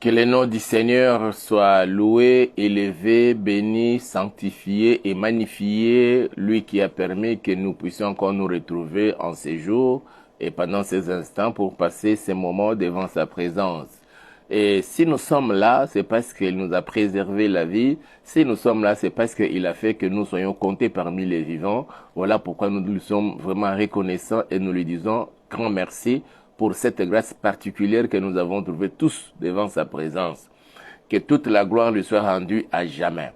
Que le nom du Seigneur soit loué, élevé, béni, sanctifié et magnifié, lui qui a permis que nous puissions encore nous retrouver en ces jours et pendant ces instants pour passer ces moments devant sa présence. Et si nous sommes là, c'est parce qu'il nous a préservé la vie. Si nous sommes là, c'est parce qu'il a fait que nous soyons comptés parmi les vivants. Voilà pourquoi nous lui sommes vraiment reconnaissants et nous lui disons grand merci pour cette grâce particulière que nous avons trouvée tous devant sa présence. Que toute la gloire lui soit rendue à jamais.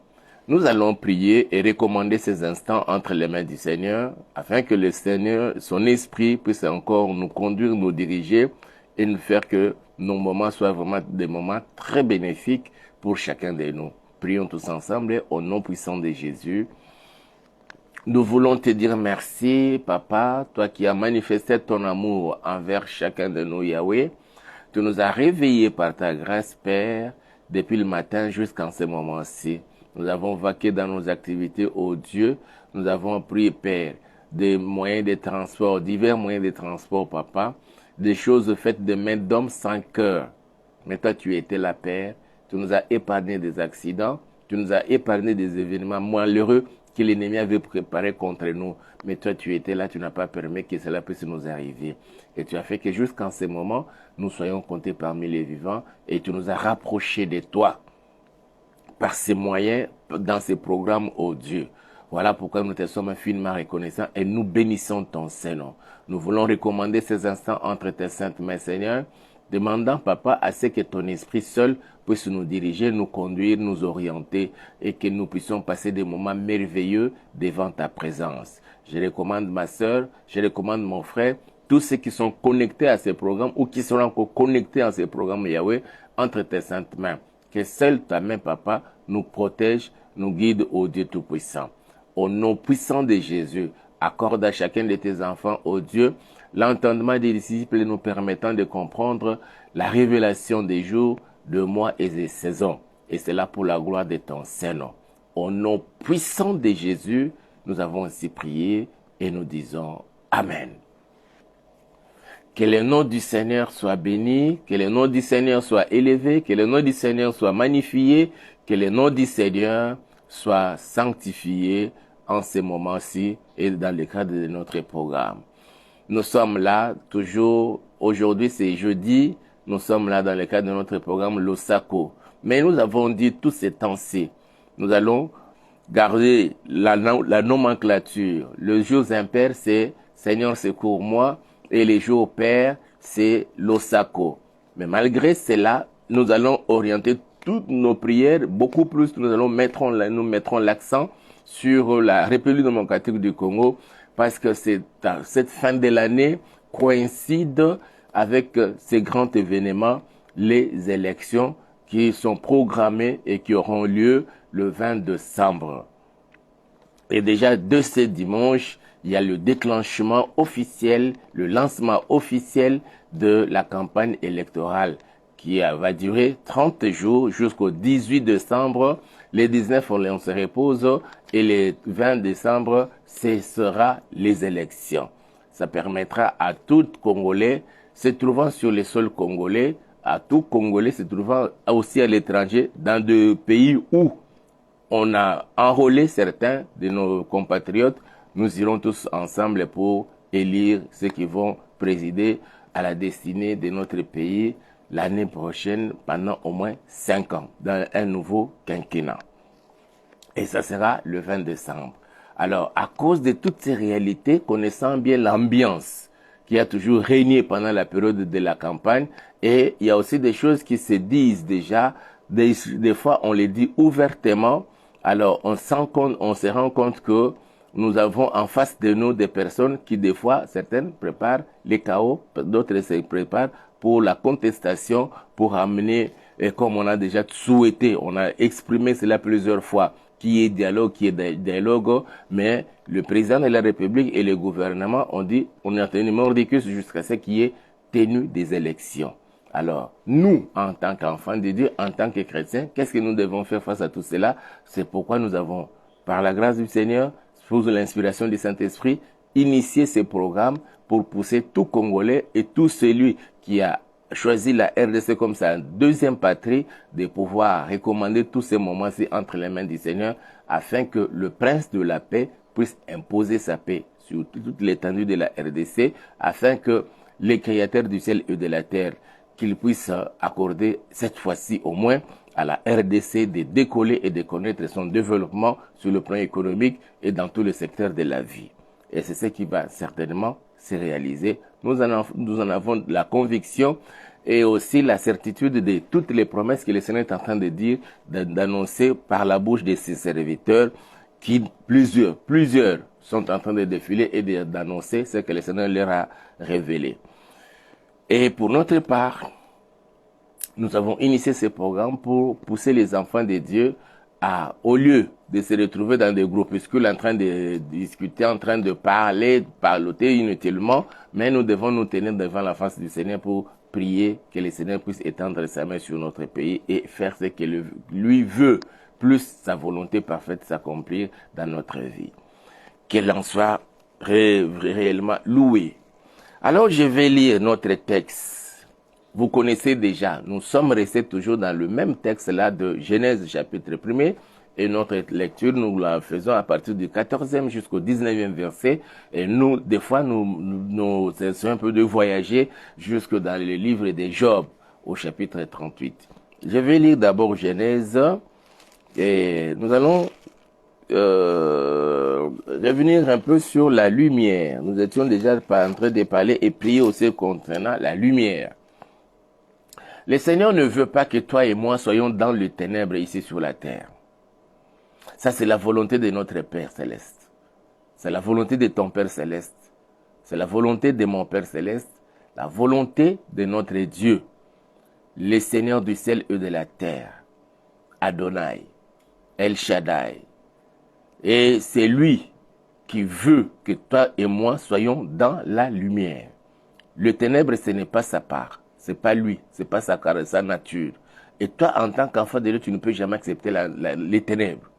Nous allons prier et recommander ces instants entre les mains du Seigneur, afin que le Seigneur, son esprit, puisse encore nous conduire, nous diriger et nous faire que nos moments soient vraiment des moments très bénéfiques pour chacun de nous. Prions tous ensemble au nom puissant de Jésus. Nous voulons te dire merci, Papa, toi qui as manifesté ton amour envers chacun de nous, Yahweh. Tu nous as réveillés par ta grâce, Père, depuis le matin jusqu'en ce moment-ci. Nous avons vaqué dans nos activités, ô Dieu. Nous avons pris, Père, des moyens de transport, divers moyens de transport, Papa, des choses faites de mains d'hommes sans cœur. Mais toi, tu étais là, Père. Tu nous as épargné des accidents. Tu nous as épargné des événements malheureux que l'ennemi avait préparé contre nous. Mais toi, tu étais là, tu n'as pas permis que cela puisse nous arriver. Et tu as fait que jusqu'en ce moment, nous soyons comptés parmi les vivants et tu nous as rapprochés de toi par ces moyens, dans ces programmes, ô Dieu. Voilà pourquoi nous te sommes infiniment reconnaissants et nous bénissons ton Saint-Nom. Nous voulons recommander ces instants entre tes saintes mains, Seigneur, demandant, Papa, à ce que ton esprit seul puisse nous diriger, nous conduire, nous orienter et que nous puissions passer des moments merveilleux devant ta présence. Je recommande ma sœur, je recommande mon frère, tous ceux qui sont connectés à ces programmes ou qui seront encore connectés à ces programmes, Yahweh, entre tes saintes mains. Que seule ta main, Papa, nous protège, nous guide, ô Dieu Tout-Puissant. Au nom puissant de Jésus, accorde à chacun de tes enfants, ô Dieu, l'entendement des disciples nous permettant de comprendre la révélation des jours, de mois et des saisons. Et c'est là pour la gloire de ton Saint-Nom. Au nom puissant de Jésus, nous avons ainsi prié et nous disons Amen. Que le nom du Seigneur soit béni, que le nom du Seigneur soit élevé, que le nom du Seigneur soit magnifié, que le nom du Seigneur soit sanctifié en ce moment-ci et dans le cadre de notre programme. Nous sommes là, toujours, aujourd'hui c'est jeudi, nous sommes là dans le cadre de notre programme Losako. Mais nous avons dit tous ces temps-ci, nous allons garder la nomenclature. Le jour impair, c'est Seigneur secours-moi, et les jours pairs, c'est Losako. Mais malgré cela, nous allons orienter toutes nos prières, beaucoup plus, nous mettrons l'accent sur la République démocratique du Congo, parce que cette fin de l'année coïncide avec ces grands événements, les élections qui sont programmées et qui auront lieu le 20 décembre. Et déjà, de ce dimanche, il y a le déclenchement officiel, le lancement officiel de la campagne électorale qui va durer 30 jours jusqu'au 18 décembre. Les 19, on se repose et les 20 décembre, ce sera les élections. Ça permettra à tout Congolais se trouvant sur le sol congolais, à tout Congolais se trouvant aussi à l'étranger, dans des pays où on a enrôlé certains de nos compatriotes, nous irons tous ensemble pour élire ceux qui vont présider à la destinée de notre pays l'année prochaine pendant au moins 5 ans, dans un nouveau quinquennat. Et ça sera le 20 décembre. Alors, à cause de toutes ces réalités, connaissant bien l'ambiance qui a toujours régné pendant la période de la campagne, et il y a aussi des choses qui se disent déjà, des fois on les dit ouvertement, alors on se rend compte que nous avons en face de nous des personnes qui des fois, certaines préparent les chaos, d'autres se préparent pour la contestation, pour amener, et comme on a déjà souhaité, on a exprimé cela plusieurs fois, qui est dialogue, mais le président de la République et le gouvernement ont dit, on a tenu mordicus jusqu'à ce qu'il y ait tenu des élections. Alors, nous, en tant qu'enfants de Dieu, en tant que chrétiens, qu'est-ce que nous devons faire face à tout cela? C'est pourquoi nous avons, par la grâce du Seigneur, sous l'inspiration du Saint-Esprit, initié ce programme pour pousser tout Congolais et tout celui qui a choisi la RDC comme sa deuxième patrie, de pouvoir recommander tous ces moments-ci entre les mains du Seigneur, afin que le prince de la paix puisse imposer sa paix sur toute l'étendue de la RDC, afin que les créateurs du ciel et de la terre, qu'ils puissent accorder cette fois-ci au moins à la RDC de décoller et de connaître son développement sur le plan économique et dans tous les secteurs de la vie. Et c'est ce qui va certainement se réaliser. Nous en avons la conviction et aussi la certitude de toutes les promesses que le Seigneur est en train de dire, d'annoncer par la bouche de ses serviteurs, qui plusieurs sont en train de défiler et d'annoncer ce que le Seigneur leur a révélé. Et pour notre part, nous avons initié ce programme pour pousser les enfants de Dieu à, au lieu de se retrouver dans des groupuscules en train de discuter, en train de parloter inutilement, mais nous devons nous tenir devant la face du Seigneur pour prier que le Seigneur puisse étendre sa main sur notre pays et faire ce qu'il lui veut, plus sa volonté parfaite s'accomplir dans notre vie. Qu'elle en soit réellement louée. Alors je vais lire notre texte. Vous connaissez déjà, nous sommes restés toujours dans le même texte là de Genèse chapitre 1er et notre lecture, nous la faisons à partir du 14e jusqu'au 19e verset et nous, des fois, nous essayons un peu de voyager jusque dans le livre de Job au chapitre 38. Je vais lire d'abord Genèse et nous allons revenir un peu sur la lumière. Nous étions déjà en train de parler et prier aussi concernant la lumière. Le Seigneur ne veut pas que toi et moi soyons dans le ténèbre ici sur la terre. Ça, c'est la volonté de notre Père céleste. C'est la volonté de ton Père céleste. C'est la volonté de mon Père céleste. La volonté de notre Dieu, le Seigneur du ciel et de la terre. Adonai, El Shaddai. Et c'est lui qui veut que toi et moi soyons dans la lumière. Le ténèbre, ce n'est pas sa part. C'est pas lui, c'est pas sa nature. Et toi, en tant qu'enfant de Dieu, tu ne peux jamais accepter les ténèbres.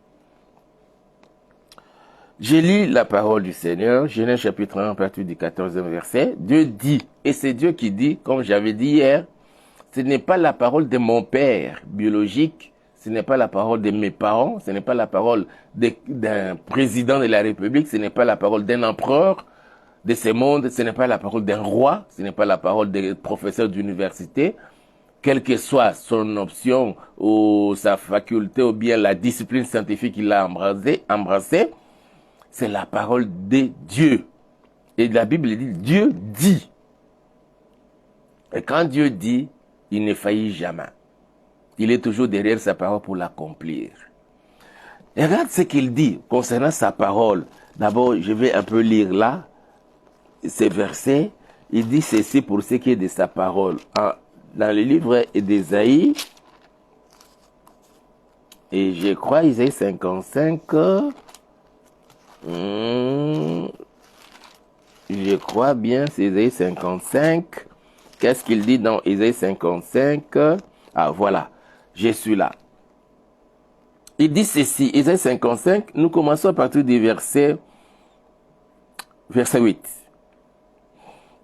Je lis la parole du Seigneur, Genèse chapitre 1, à partir du 14e verset. Dieu dit, et c'est Dieu qui dit, comme j'avais dit hier, ce n'est pas la parole de mon père biologique, ce n'est pas la parole de mes parents, ce n'est pas la parole d'un président de la République, ce n'est pas la parole d'un empereur de ce monde, ce n'est pas la parole d'un roi, ce n'est pas la parole d'un professeur d'université, quelle que soit son option ou sa faculté ou bien la discipline scientifique qu'il a embrassée, c'est la parole de Dieu. Et la Bible dit, Dieu dit. Et quand Dieu dit, il ne faillit jamais. Il est toujours derrière sa parole pour l'accomplir. Et regarde ce qu'il dit concernant sa parole. D'abord, je vais un peu lire là, ces versets. Il dit ceci pour ce qui est de sa parole. Dans le livre d'Ésaïe, et je crois Isaïe 55, je crois bien, c'est Isaïe 55. Qu'est-ce qu'il dit dans Isaïe 55? Ah, voilà, je suis là. Il dit ceci, Isaïe 55, nous commençons à partir du verset 8.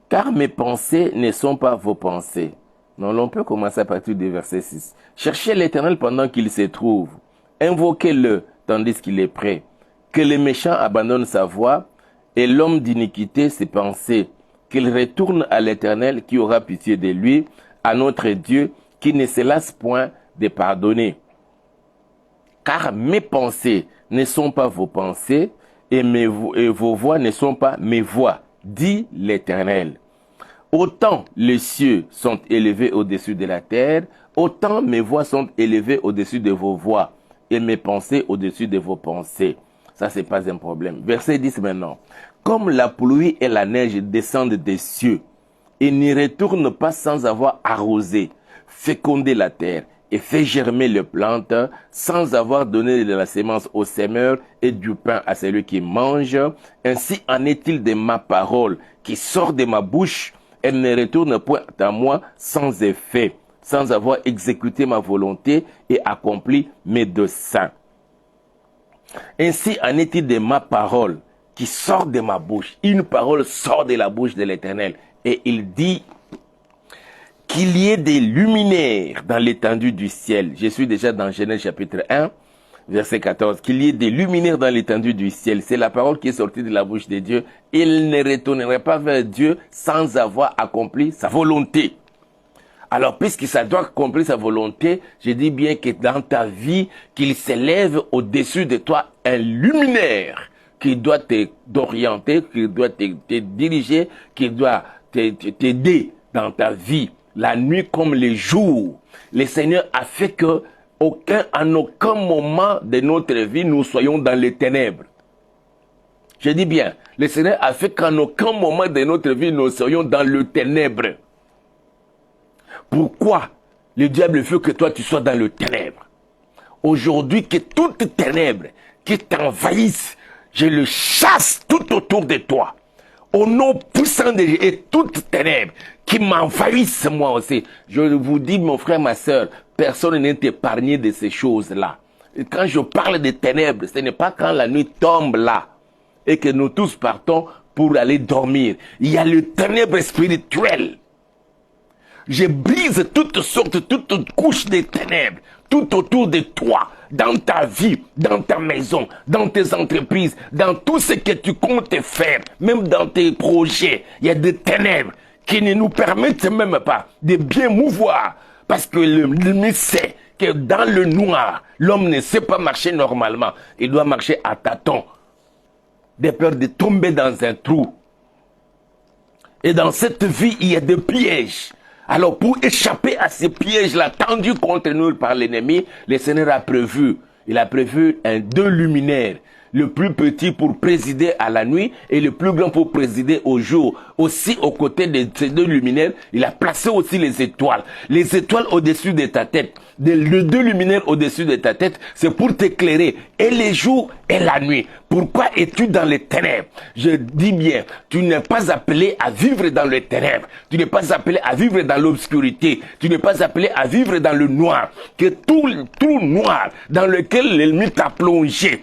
Car mes pensées ne sont pas vos pensées. Non, on peut commencer à partir du verset 6. Cherchez l'Éternel pendant qu'il se trouve. Invoquez-le tandis qu'il est prêt. Que le méchant abandonne sa voie et l'homme d'iniquité ses pensées. Qu'il retourne à l'Éternel qui aura pitié de lui, à notre Dieu qui ne se lasse point de pardonner. Car mes pensées ne sont pas vos pensées et vos voix ne sont pas mes voix, dit l'Éternel. Autant les cieux sont élevés au-dessus de la terre, autant mes voix sont élevées au-dessus de vos voix et mes pensées au-dessus de vos pensées. Ça, c'est pas un problème. Verset 10 maintenant. Comme la pluie et la neige descendent des cieux et n'y retournent pas sans avoir arrosé, fécondé la terre et fait germer les plantes sans avoir donné de la sémence au semeur et du pain à celui qui mange, ainsi en est-il de ma parole qui sort de ma bouche. Elle ne retourne point à moi sans effet, sans avoir exécuté ma volonté et accompli mes desseins. Ainsi en est-il de ma parole qui sort de ma bouche. Une parole sort de la bouche de l'Éternel. Et il dit qu'il y ait des luminaires dans l'étendue du ciel. Je suis déjà dans Genèse chapitre 1, verset 14. Qu'il y ait des luminaires dans l'étendue du ciel. C'est la parole qui est sortie de la bouche de Dieu. Il ne retournerait pas vers Dieu sans avoir accompli sa volonté. Alors, puisque ça doit accomplir sa volonté, je dis bien que dans ta vie, qu'il s'élève au-dessus de toi un luminaire qui doit t'orienter, qui doit te diriger, qui doit t'aider dans ta vie, la nuit comme le jour. Le Seigneur a fait que en aucun moment de notre vie, nous soyons dans les ténèbres. Je dis bien, le Seigneur a fait qu'en aucun moment de notre vie, nous soyons dans le ténèbre. Pourquoi le diable veut que toi, tu sois dans le ténèbre? Aujourd'hui, que toute ténèbre qui t'envahisse, je le chasse tout autour de toi. Au nom puissant de Dieu, et toute ténèbre qui m'envahisse moi aussi. Je vous dis, mon frère, ma soeur, personne n'est épargné de ces choses-là. Et quand je parle de ténèbres, ce n'est pas quand la nuit tombe là et que nous tous partons pour aller dormir. Il y a le ténèbre spirituel. Je brise toutes sortes, toutes couches de ténèbres, tout autour de toi, dans ta vie, dans ta maison, dans tes entreprises, dans tout ce que tu comptes faire, même dans tes projets. Il y a des ténèbres qui ne nous permettent même pas de bien mouvoir. Parce que l'ennemi sait que dans le noir, l'homme ne sait pas marcher normalement. Il doit marcher à tâtons, de peur de tomber dans un trou. Et dans cette vie, il y a des pièges. Alors pour échapper à ces pièges-là tendus contre nous par l'ennemi, le Seigneur a prévu, il a prévu deux luminaires. Le plus petit pour présider à la nuit et le plus grand pour présider au jour. Aussi, aux côtés de ces deux luminaires, il a placé aussi les étoiles. Les étoiles au-dessus de ta tête. Les deux luminaires au-dessus de ta tête, c'est pour t'éclairer et les jours et la nuit. Pourquoi es-tu dans les ténèbres? Je dis bien, tu n'es pas appelé à vivre dans les ténèbres. Tu n'es pas appelé à vivre dans l'obscurité. Tu n'es pas appelé à vivre dans le noir. Que tout le trou noir dans lequel l'ennemi t'a plongé,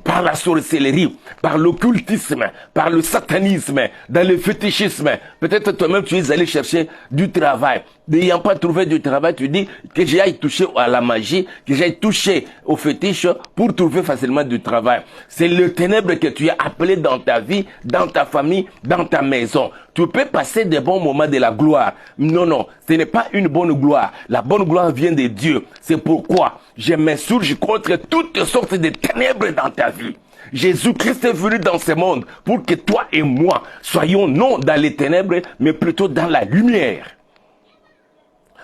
par la sorcellerie, par l'occultisme, par le satanisme, dans le fétichisme. Peut-être toi-même tu es allé chercher du travail. N'ayant pas trouvé du travail, tu dis que j'aille toucher à la magie, que j'aille toucher au fétiche pour trouver facilement du travail. C'est le ténèbre que tu as appelé dans ta vie, dans ta famille, dans ta maison. Tu peux passer des bons moments de la gloire. Non, non, ce n'est pas une bonne gloire. La bonne gloire vient de Dieu. C'est pourquoi je m'insurge contre toutes sortes de ténèbres dans ta vie. Jésus-Christ est venu dans ce monde pour que toi et moi soyons non dans les ténèbres, mais plutôt dans la lumière.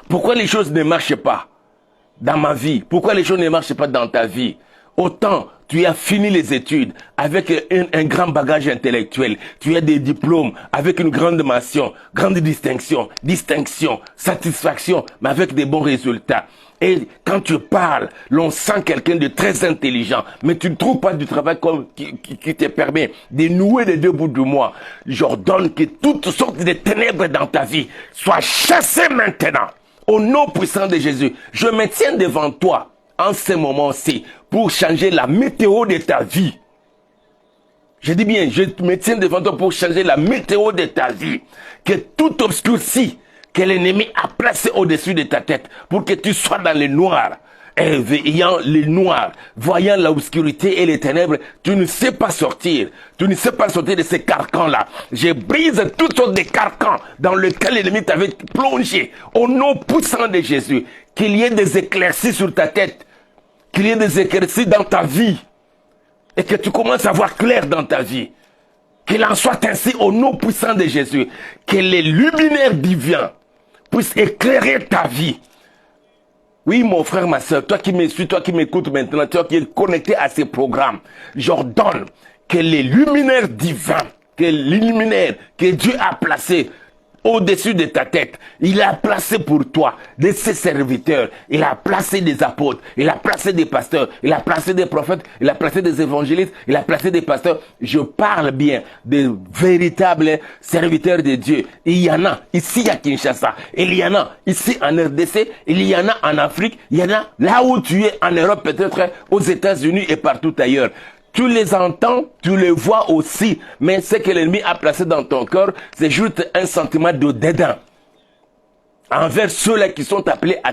Pourquoi les choses ne marchent pas dans ma vie? Pourquoi les choses ne marchent pas dans ta vie? Autant tu as fini les études avec un grand bagage intellectuel, tu as des diplômes avec une grande mention, grande distinction, satisfaction, mais avec des bons résultats. Et quand tu parles, l'on sent quelqu'un de très intelligent, mais tu ne trouves pas du travail qui te permet de nouer les deux bouts du mois. J'ordonne que toutes sortes de ténèbres dans ta vie soient chassées maintenant. Au nom puissant de Jésus, je me tiens devant toi en ce moment-ci pour changer la météo de ta vie. Je dis bien, je me tiens devant toi pour changer la météo de ta vie. Que tout obscurci que l'ennemi a placé au-dessus de ta tête pour que tu sois dans le noir. Et veillant le noir, voyant l'obscurité et les ténèbres, tu ne sais pas sortir. Tu ne sais pas sortir de ces carcans-là. Je brise toutes sortes de carcans dans lesquels l'ennemi t'avait plongé. Au nom puissant de Jésus, qu'il y ait des éclaircies sur ta tête, qu'il y ait des éclaircies dans ta vie, et que tu commences à voir clair dans ta vie. Qu'il en soit ainsi au nom puissant de Jésus. Que les luminaires divins puissent éclairer ta vie. Oui, mon frère, ma soeur, toi qui me suis, toi qui m'écoutes maintenant, toi qui es connecté à ces programmes, j'ordonne que les luminaires divins, que les luminaires que Dieu a placés au-dessus de ta tête, il a placé pour toi de ses serviteurs, il a placé des apôtres, il a placé des pasteurs, il a placé des prophètes, il a placé des évangélistes, il a placé des pasteurs. Je parle bien de véritables serviteurs de Dieu. Il y en a ici à Kinshasa, il y en a ici en RDC, il y en a en Afrique, il y en a là où tu es en Europe, peut-être aux États-Unis et partout ailleurs. Tu les entends, tu les vois aussi, mais ce que l'ennemi a placé dans ton cœur, c'est juste un sentiment de dédain. envers ceux-là qui sont appelés à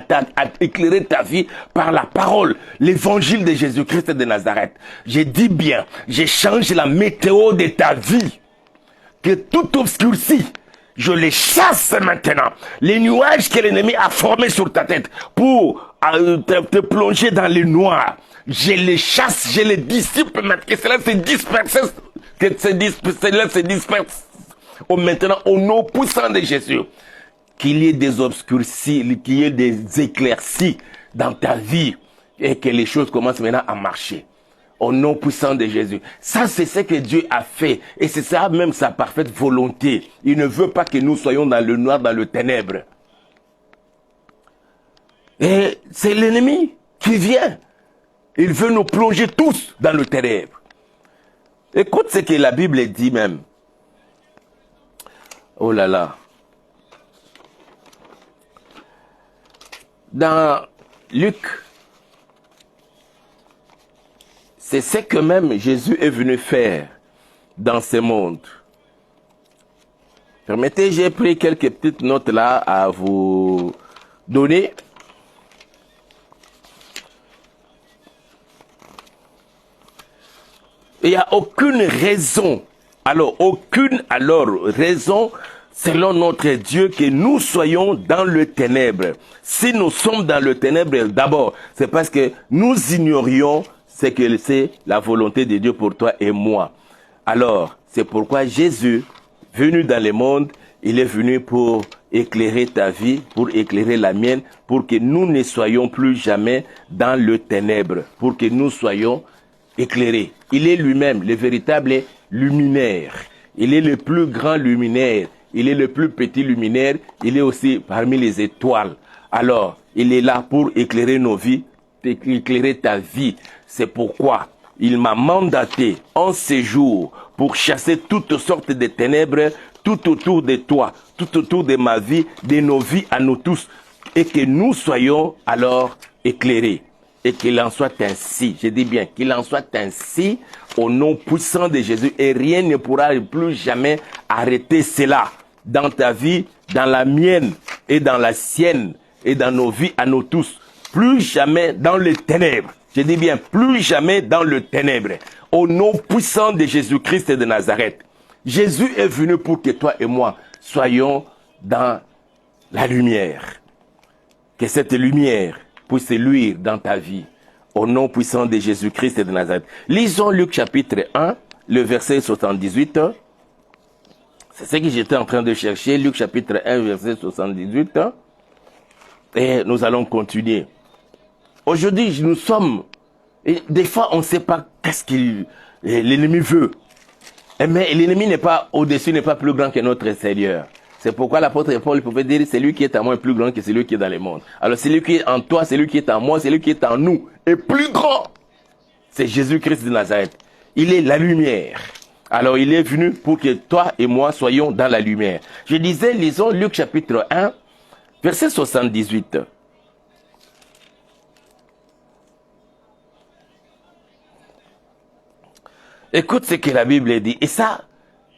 éclairer ta vie par la parole, l'évangile de Jésus-Christ de Nazareth. J'ai dit bien, j'échange la météo de ta vie, que tout obscurci, je les chasse maintenant. Les nuages que l'ennemi a formés sur ta tête pour te plonger dans les noirs, je les chasse, je les dissipe maintenant, que cela se disperse, cela se disperse maintenant au nom puissant de Jésus. Qu'il y ait des obscurcis, qu'il y ait des éclaircies dans ta vie et que les choses commencent maintenant à marcher. Au nom puissant de Jésus. Ça, c'est ce que Dieu a fait. Et c'est ça même sa parfaite volonté. Il ne veut pas que nous soyons dans le noir, dans le ténèbre. Et c'est l'ennemi qui vient. Il veut nous plonger tous dans le ténèbre. Écoute ce que la Bible dit même. Oh là là. Dans Luc, c'est ce que même Jésus est venu faire dans ce monde. Permettez, j'ai pris quelques petites notes là à vous donner. Il n'y a aucune raison, aucune raison, selon notre Dieu, que nous soyons dans le ténèbre. Si nous sommes dans le ténèbre, d'abord, c'est parce que nous ignorions ce que c'est la volonté de Dieu pour toi et moi. Alors, c'est pourquoi Jésus, venu dans le monde, il est venu pour éclairer ta vie, pour éclairer la mienne, pour que nous ne soyons plus jamais dans le ténèbre, pour que nous soyons éclairés. Il est lui-même le véritable luminaire. Il est le plus grand luminaire. Il est le plus petit luminaire. Il est aussi parmi les étoiles. Alors, il est là pour éclairer nos vies, éclairer ta vie. C'est pourquoi il m'a mandaté en ces jours pour chasser toutes sortes de ténèbres tout autour de toi, tout autour de ma vie, de nos vies à nous tous, et que nous soyons alors éclairés. Et qu'il en soit ainsi, je dis bien, qu'il en soit ainsi au nom puissant de Jésus, et rien ne pourra plus jamais arrêter cela dans ta vie, dans la mienne et dans la sienne et dans nos vies à nous tous. Plus jamais dans les ténèbres. Je dis bien, plus jamais dans le ténèbre. Au nom puissant de Jésus-Christ de Nazareth. Jésus est venu pour que toi et moi soyons dans la lumière. Que cette lumière puisse luire dans ta vie. Au nom puissant de Jésus-Christ de Nazareth. Lisons Luc chapitre 1, le verset 78. C'est ce que j'étais en train de chercher. Luc chapitre 1, verset 78. Et nous allons continuer. Aujourd'hui, nous sommes... Et des fois, on ne sait pas qu'est-ce que l'ennemi veut. Mais l'ennemi n'est pas au-dessus, n'est pas plus grand que notre Seigneur. C'est pourquoi l'apôtre Paul pouvait dire, celui qui est en moi est plus grand que celui qui est dans le monde. Alors celui qui est en toi, celui qui est en moi, celui qui est en nous est plus grand. C'est Jésus-Christ de Nazareth. Il est la lumière. Alors il est venu pour que toi et moi soyons dans la lumière. Je disais, lisons Luc chapitre 1, verset 78. Écoute ce que la Bible dit. Et ça,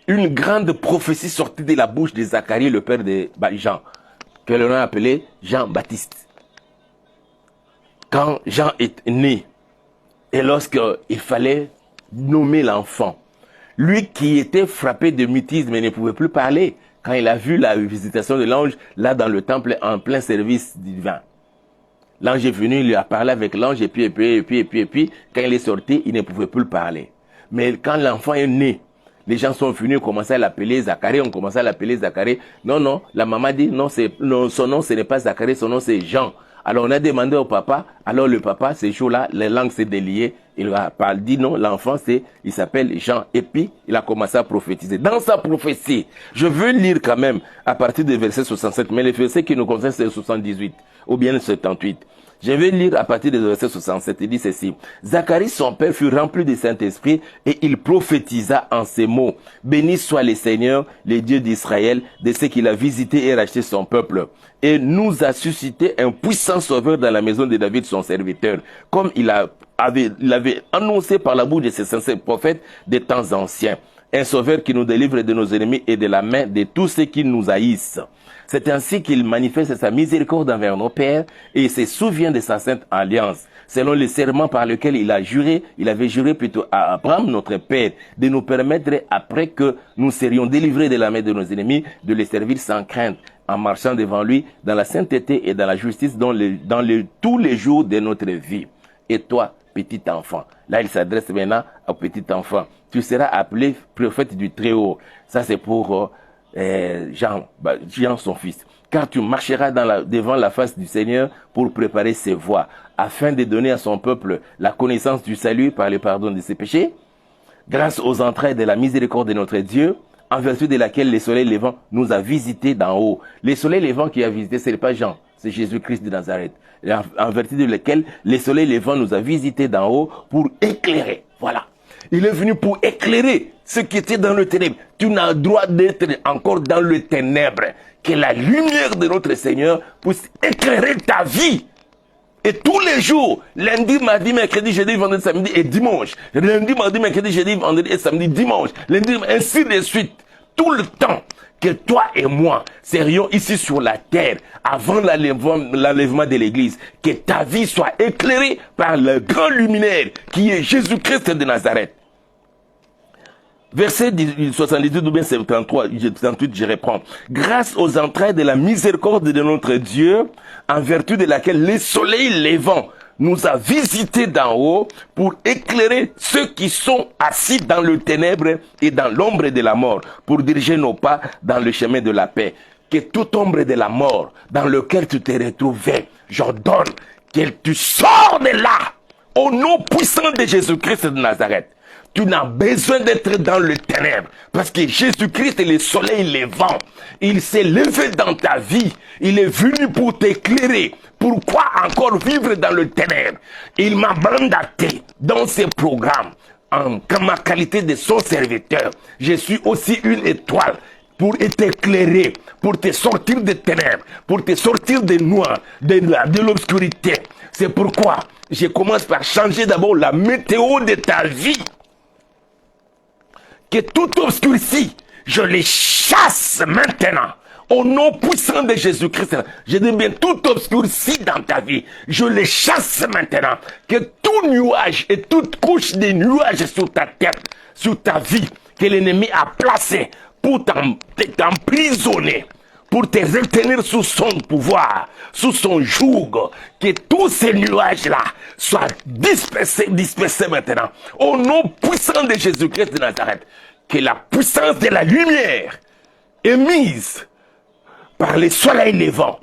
une grande prophétie sortie de la bouche de Zacharie, le père de Jean, que l'on a appelé Jean-Baptiste. Quand Jean est né, et lorsqu'il fallait nommer l'enfant, lui qui était frappé de mutisme et ne pouvait plus parler, quand il a vu la visitation de l'ange, là dans le temple, en plein service divin. L'ange est venu, il lui a parlé avec l'ange, et puis, quand il est sorti, il ne pouvait plus parler. Mais quand l'enfant est né, les gens sont venus commencer à l'appeler Zacharie, on commençait à l'appeler Zacharie. Non, la maman dit, non, son nom ce n'est pas Zacharie, son nom c'est Jean. Alors on a demandé au papa, alors le papa, ces jours-là, les langues s'est déliées, il a dit non, l'enfant il s'appelle Jean. Et puis, il a commencé à prophétiser. Dans sa prophétie, je veux lire quand même à partir du verset 67, mais le verset qui nous concerne c'est 78, ou bien 78. Je vais lire à partir du verset 67, il dit ceci. Zacharie, son père, fut rempli du Saint-Esprit et il prophétisa en ces mots. Béni soit le Seigneur, le Dieu d'Israël, de ce qu'il a visité et racheté son peuple. Et nous a suscité un puissant sauveur dans la maison de David, son serviteur, comme il avait annoncé par la bouche de ses sincères prophètes des temps anciens. Un sauveur qui nous délivre de nos ennemis et de la main de tous ceux qui nous haïssent. C'est ainsi qu'il manifeste sa miséricorde envers nos pères et se souvient de sa sainte alliance, selon le serment par lequel il avait juré plutôt à Abraham, notre père, de nous permettre, après que nous serions délivrés de la main de nos ennemis, de les servir sans crainte, en marchant devant lui dans la sainteté et dans la justice tous les jours de notre vie. Et toi, petit enfant, là il s'adresse maintenant au petit enfant, tu seras appelé prophète du Très-Haut. Ça c'est pour Jean, son fils. Car tu marcheras devant la face du Seigneur pour préparer ses voies, afin de donner à son peuple la connaissance du salut par le pardon de ses péchés, grâce aux entrailles de la miséricorde de notre Dieu, en vertu de laquelle le soleil levant nous a visités d'en haut. Le soleil levant qui a visité, ce n'est pas Jean, c'est Jésus-Christ de Nazareth. En vertu de laquelle le soleil levant nous a visités d'en haut pour éclairer. Voilà. Il est venu pour éclairer ceux qui étaient dans le ténèbre. Tu n'as le droit d'être encore dans le ténèbre. Que la lumière de notre Seigneur puisse éclairer ta vie. Et tous les jours, lundi, mardi, mercredi, jeudi, vendredi, samedi et dimanche. Lundi, mardi, mercredi, jeudi, vendredi et samedi, dimanche. Lundi, ainsi de suite. Tout le temps que toi et moi serions ici sur la terre avant l'enlèvement de l'église. Que ta vie soit éclairée par le grand luminaire qui est Jésus-Christ de Nazareth. Verset 78 ou bien 78, je reprends. Grâce aux entrailles de la miséricorde de notre Dieu, en vertu de laquelle le soleil levant nous a visités d'en haut pour éclairer ceux qui sont assis dans le ténèbre et dans l'ombre de la mort, pour diriger nos pas dans le chemin de la paix. Que toute ombre de la mort dans lequel tu t'es retrouvé, j'ordonne que tu sors de là, au nom puissant de Jésus-Christ de Nazareth. Tu n'as besoin d'être dans le ténèbre, parce que Jésus-Christ est le soleil levant. Il s'est levé dans ta vie. Il est venu pour t'éclairer. Pourquoi encore vivre dans le ténèbre? Il m'a mandaté dans ses programmes, en ma qualité de son serviteur. Je suis aussi une étoile pour t'éclairer, pour te sortir des ténèbres, pour te sortir des noirs, de l'obscurité. C'est pourquoi je commence par changer d'abord la météo de ta vie. Que tout obscurci, je les chasse maintenant. Au nom puissant de Jésus-Christ, je dis bien tout obscurci dans ta vie, je les chasse maintenant. Que tout nuage et toute couche de nuages sur ta tête, sur ta vie, que l'ennemi a placé pour t'emprisonner, pour te retenir sous son pouvoir, sous son joug, que tous ces nuages-là soient dispersés maintenant. Au nom puissant de Jésus-Christ de Nazareth, que la puissance de la lumière émise par le soleil levant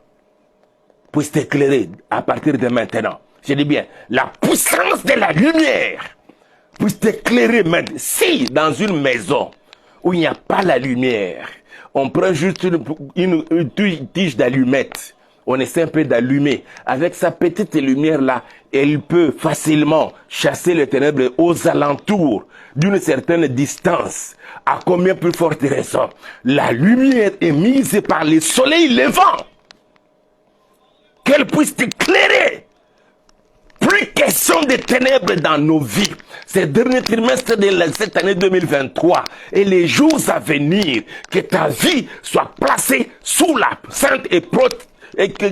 puisse t'éclairer à partir de maintenant. Je dis bien, la puissance de la lumière puisse t'éclairer maintenant. Si dans une maison où il n'y a pas la lumière, on prend juste une tige d'allumette, on essaie un peu d'allumer. Avec sa petite lumière-là, elle peut facilement chasser les ténèbres aux alentours d'une certaine distance. À combien plus forte raison, la lumière est mise par le soleil levant. Qu'elle puisse t'éclairer. Plus question de ténèbres dans nos vies. Ces derniers trimestres de cette année 2023 et les jours à venir, que ta vie soit placée sous la sainte et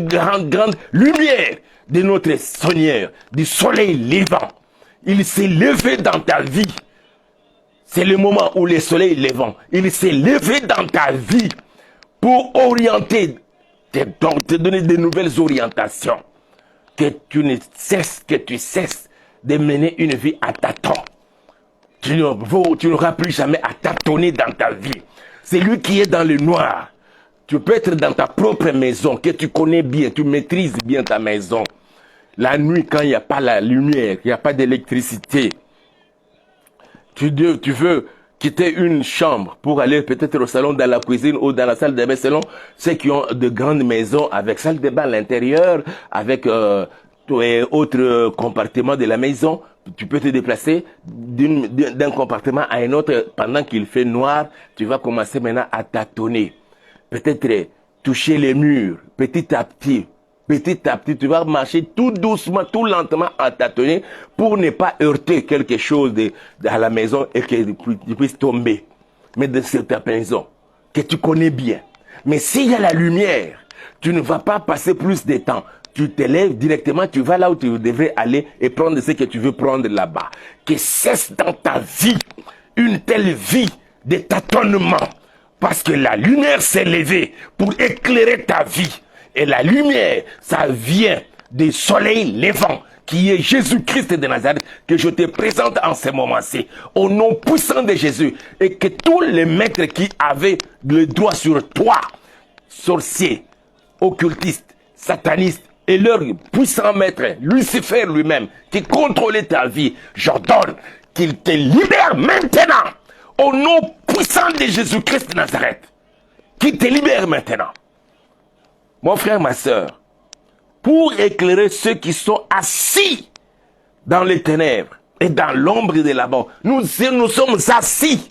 grande lumière de notre Seigneur, du soleil levant. Il s'est levé dans ta vie. C'est le moment où le soleil levant, il s'est levé dans ta vie pour orienter, te donner de nouvelles orientations. Que tu cesses de mener une vie à tâtons. Tu n'auras plus jamais à tâtonner dans ta vie. C'est lui qui est dans le noir. Tu peux être dans ta propre maison, que tu connais bien, tu maîtrises bien ta maison. La nuit, quand il n'y a pas la lumière, il n'y a pas d'électricité, tu veux quitter une chambre pour aller peut-être au salon, dans la cuisine ou dans la salle de bain, selon ceux qui ont de grandes maisons avec salle de bain à l'intérieur, avec autres compartiments de la maison. Tu peux te déplacer d'un compartiment à un autre pendant qu'il fait noir. Tu vas commencer maintenant à tâtonner. Peut-être toucher les murs petit à petit. Petit à petit, tu vas marcher tout doucement, tout lentement à tâtonner pour ne pas heurter quelque chose à la maison et que tu puisses tomber. Mais de cette maison que tu connais bien, Mais s'il y a la lumière, tu ne vas pas passer plus de temps. Tu te lèves directement, tu vas là où tu devrais aller et prendre ce que tu veux prendre là-bas. Que cesse dans ta vie une telle vie de tâtonnement. Parce que la lumière s'est levée pour éclairer ta vie. Et la lumière, ça vient du soleil levant, qui est Jésus-Christ de Nazareth, que je te présente en ce moment-ci, au nom puissant de Jésus. Et que tous les maîtres qui avaient le droit sur toi, sorciers, occultistes, satanistes, et leur puissant maître, Lucifer lui-même, qui contrôlait ta vie, j'ordonne qu'il te libère maintenant, au nom puissant de Jésus-Christ de Nazareth, qu'il te libère maintenant. Mon frère, ma soeur, pour éclairer ceux qui sont assis dans les ténèbres et dans l'ombre de la mort, nous sommes assis.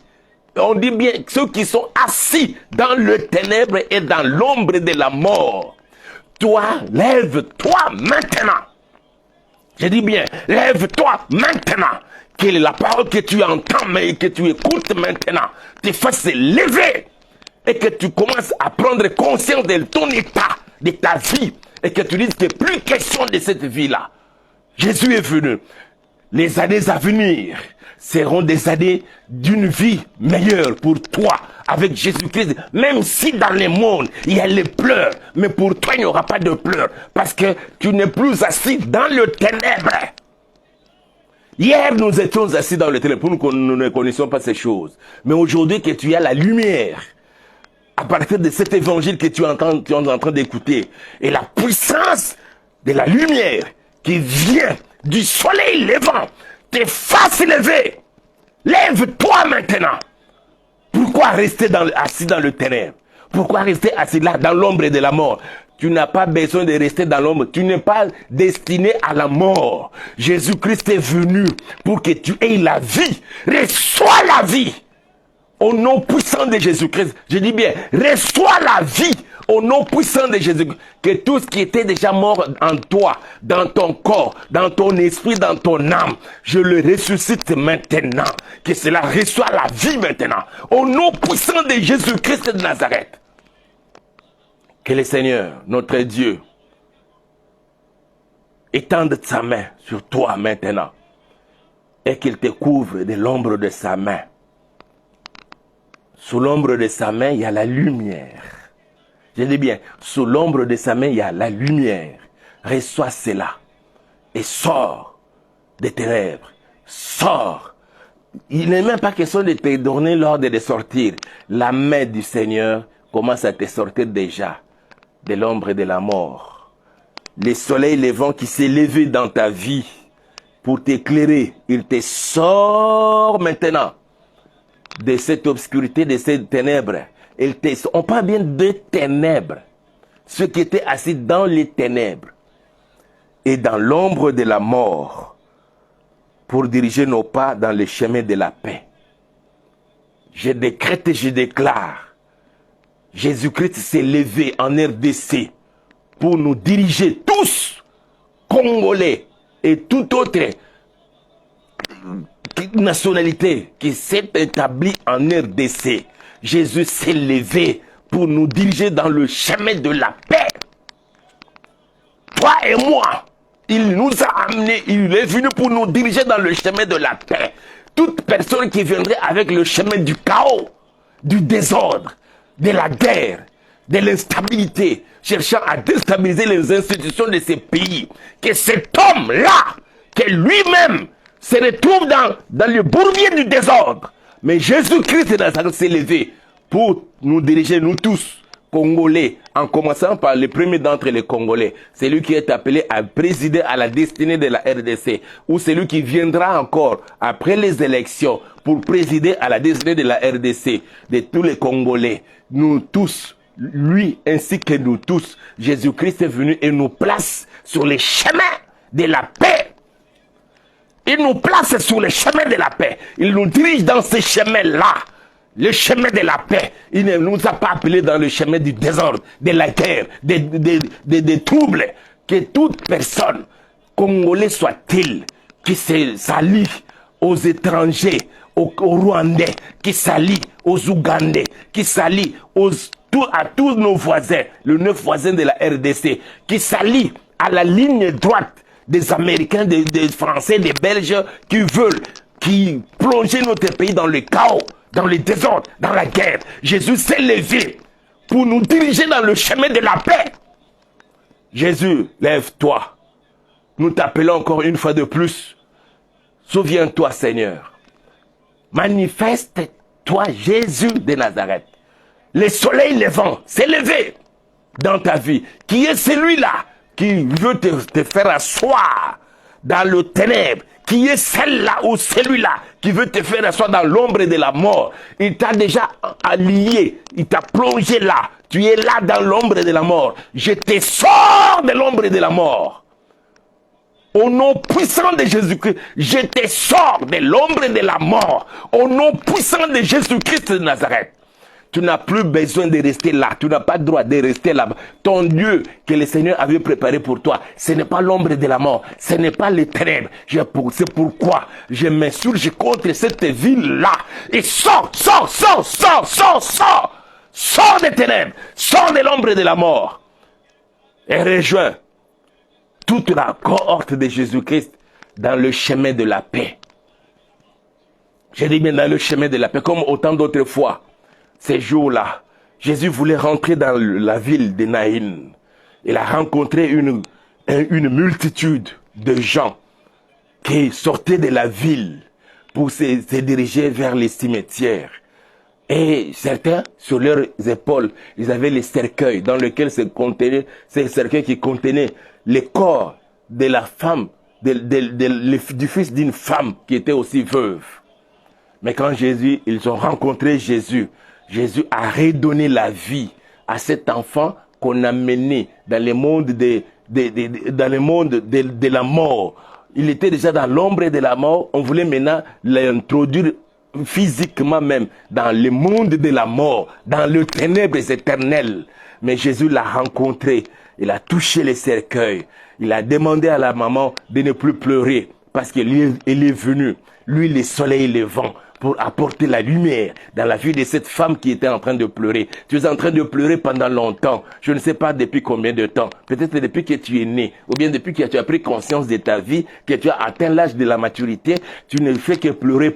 On dit bien ceux qui sont assis dans le ténèbre et dans l'ombre de la mort. Toi, lève-toi maintenant. Je dis bien, lève-toi maintenant. Que la parole que tu entends, mais que tu écoutes maintenant, te fasse lever. Et que tu commences à prendre conscience de ton état, de ta vie. Et que tu dises qu'il n'y a plus question de cette vie-là. Jésus est venu. Les années à venir seront des années d'une vie meilleure pour toi avec Jésus-Christ. Même si dans le monde, il y a les pleurs, mais pour toi, il n'y aura pas de pleurs parce que tu n'es plus assis dans le ténèbre. Hier, nous étions assis dans le ténèbre, nous ne connaissions pas ces choses. Mais aujourd'hui, que tu as la lumière, à partir de cet évangile que tu es en train d'écouter, et la puissance de la lumière qui vient du soleil levant, te fasse lever. Lève-toi maintenant. Pourquoi rester assis dans le ténèbre? Pourquoi rester assis là dans l'ombre de la mort? Tu n'as pas besoin de rester dans l'ombre. Tu n'es pas destiné à la mort. Jésus-Christ est venu pour que tu aies la vie. Reçois la vie. Au nom puissant de Jésus-Christ. Je dis bien, reçois la vie. Au nom puissant de Jésus-Christ. Que tout ce qui était déjà mort en toi, dans ton corps, dans ton esprit, dans ton âme, je le ressuscite maintenant. Que cela reçoit la vie maintenant. Au nom puissant de Jésus-Christ de Nazareth. Que le Seigneur, notre Dieu, étende sa main sur toi maintenant. Et qu'il te couvre de l'ombre de sa main. Sous l'ombre de sa main, il y a la lumière. Je dis bien, sous l'ombre de sa main, il y a la lumière. Reçois cela. Et sors des ténèbres. Sors. Il n'est même pas question de te donner l'ordre de sortir. La main du Seigneur commence à te sortir déjà de l'ombre de la mort. Le soleil levant qui s'est levé dans ta vie pour t'éclairer, il te sort maintenant de cette obscurité, de ces ténèbres. On parle bien de ténèbres. Ceux qui étaient assis dans les ténèbres et dans l'ombre de la mort pour diriger nos pas dans le chemin de la paix. Je décrète et je déclare, Jésus-Christ s'est levé en RDC pour nous diriger tous, Congolais et toute autre nationalité qui s'est établie en RDC. Jésus s'est levé pour nous diriger dans le chemin de la paix. Toi et moi, il nous a amenés, il est venu pour nous diriger dans le chemin de la paix. Toute personne qui viendrait avec le chemin du chaos, du désordre, de la guerre, de l'instabilité, cherchant à déstabiliser les institutions de ces pays, que cet homme-là, que lui-même se retrouve dans le bourbier du désordre. Mais Jésus-Christ de Nazareth s'est levé pour nous diriger, nous tous, Congolais, en commençant par le premier d'entre les Congolais, celui qui est appelé à présider à la destinée de la RDC, ou celui qui viendra encore après les élections pour présider à la destinée de la RDC, de tous les Congolais. Nous tous, lui ainsi que nous tous, Jésus-Christ est venu et nous place sur les chemins de la paix. Il nous place sur le chemin de la paix. Il nous dirige dans ce chemin-là. Le chemin de la paix. Il ne nous a pas appelés dans le chemin du désordre, de la guerre, des troubles. Que toute personne, Congolais soit-il, qui s'allie aux étrangers, aux Rwandais, qui s'allie aux Ougandais, qui s'allie aux à tous nos voisins, les 9 voisins de la RDC, qui s'allient à la ligne droite des Américains, des Français, des Belges, qui plonger notre pays dans le chaos, dans le désordre, dans la guerre. Jésus s'est levé pour nous diriger dans le chemin de la paix. Jésus, lève-toi. Nous t'appelons encore une fois de plus. Souviens-toi, Seigneur. Manifeste-toi, Jésus de Nazareth. Le soleil levant s'est levé dans ta vie. Qui est celui-là qui veut te faire asseoir dans le ténèbre? Qui est celle-là ou celui-là qui veut te faire asseoir dans l'ombre de la mort? Il t'a déjà allié, il t'a plongé là. Tu es là dans l'ombre de la mort. Je te sors de l'ombre de la mort. Au nom puissant de Jésus-Christ, je te sors de l'ombre de la mort. Au nom puissant de Jésus-Christ de Nazareth. Tu n'as plus besoin de rester là. Tu n'as pas le droit de rester là-bas. Ton Dieu que le Seigneur avait préparé pour toi, ce n'est pas l'ombre de la mort. Ce n'est pas les ténèbres. C'est pourquoi je m'insurge contre cette ville-là. Et sors des ténèbres. Sors de l'ombre de la mort. Et rejoins toute la cohorte de Jésus-Christ dans le chemin de la paix. Je dis bien dans le chemin de la paix, comme autant d'autres fois. Ces jours-là, Jésus voulait rentrer dans la ville de Naïn. Il a rencontré une multitude de gens qui sortaient de la ville pour se diriger vers les cimetières. Et certains, sur leurs épaules, ils avaient les cercueils dans lesquels ces cercueils qui contenaient les corps de la femme, du fils d'une femme qui était aussi veuve. Mais quand ils ont rencontré Jésus, Jésus a redonné la vie à cet enfant qu'on a mené dans le monde de la mort. Il était déjà dans l'ombre de la mort. On voulait maintenant l'introduire physiquement même dans le monde de la mort, dans les ténèbres éternelles. Mais Jésus l'a rencontré. Il a touché les cercueils. Il a demandé à la maman de ne plus pleurer parce qu'il est venu, lui, le soleil levant, pour apporter la lumière dans la vie de cette femme qui était en train de pleurer. Tu es en train de pleurer pendant longtemps. Je ne sais pas depuis combien de temps. Peut-être depuis que tu es né, ou bien depuis que tu as pris conscience de ta vie, que tu as atteint l'âge de la maturité, tu ne fais que pleurer.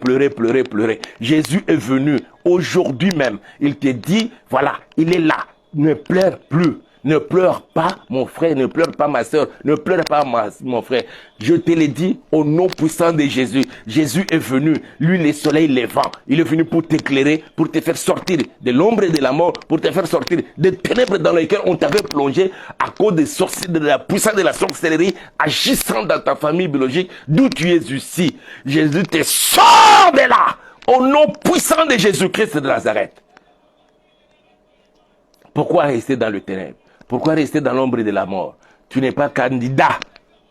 Jésus est venu aujourd'hui même. Il te dit, voilà, il est là. Ne pleure plus. Ne pleure pas, mon frère, ne pleure pas, ma soeur, ne pleure pas, mon frère. Je te l'ai dit au nom puissant de Jésus. Jésus est venu, lui, le soleil levant. Il est venu pour t'éclairer, pour te faire sortir de l'ombre et de la mort, pour te faire sortir des ténèbres dans lesquelles on t'avait plongé à cause de la puissance de la sorcellerie agissant dans ta famille biologique, d'où tu es ici. Jésus te sort de là, au nom puissant de Jésus-Christ de Nazareth. Pourquoi rester dans le ténèbre? Pourquoi rester dans l'ombre de la mort? Tu n'es pas candidat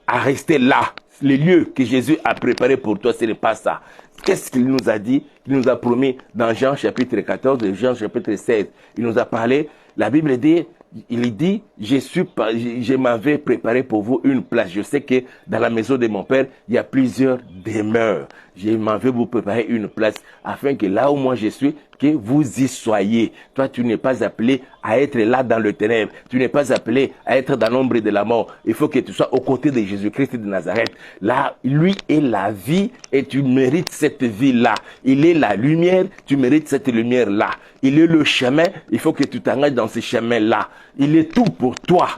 à rester là. Le lieu que Jésus a préparé pour toi, ce n'est pas ça. Qu'est-ce qu'il nous a dit? Il nous a promis dans Jean chapitre 14 et Jean chapitre 16. Il nous a parlé, la Bible dit, il dit, je m'avais préparé pour vous une place. Je sais que dans la maison de mon Père, il y a plusieurs demeures. Je m'avais vous préparer une place afin que là où moi je suis, que vous y soyez. Toi, tu n'es pas appelé à être là dans le ténèbre. Tu n'es pas appelé à être dans l'ombre de la mort. Il faut que tu sois aux côtés de Jésus-Christ de Nazareth. Là, lui est la vie et tu mérites cette vie-là. Il est la lumière, tu mérites cette lumière-là. Il est le chemin, il faut que tu t'engages dans ce chemin-là. Il est tout pour toi.